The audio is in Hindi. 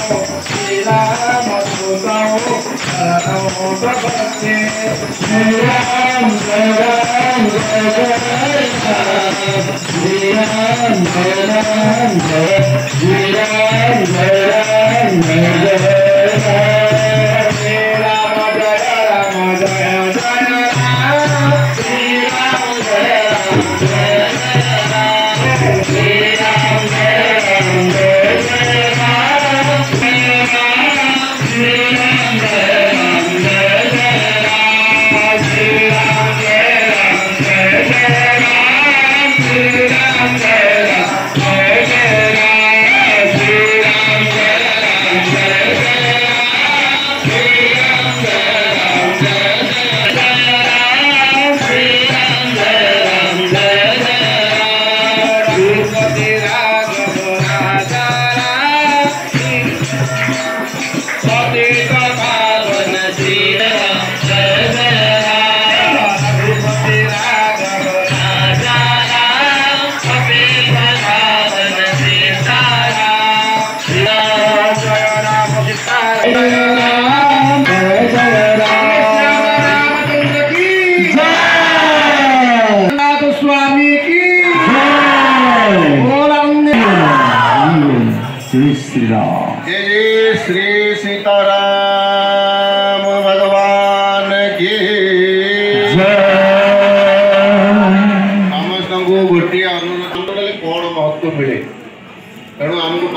श्री राम सुताओ नमो भगवते श्री राम जय राम जय जय राम श्री राम जय राम जय श्री राम जय राम जय जय राम श्री राम जय राम जय जय राम श्री राम जय राम जय जय राम श्री राम जय राम जय जय राम श्री राम जय राम जय जय राम श्री राम जय राम जय जय राम श्री राम जय राम जय जय राम श्री राम जय राम जय जय राम श्री राम जय राम जय जय राम श्री राम जय राम जय जय राम रघुपति राघव राजा राम पतित पावन श्री राम जय जय राम रघुपति राघव राजा राम पतित पावन सीताराम श्री राम जय राम सीताराम जय जय राम रामचंद्र की जय नाथ स्वामी की जय बोला श्री राम जय जय श्री सीताराम भगवान की समस्त गोटे अनुरोध कौन महत्व मिले तेणु आमको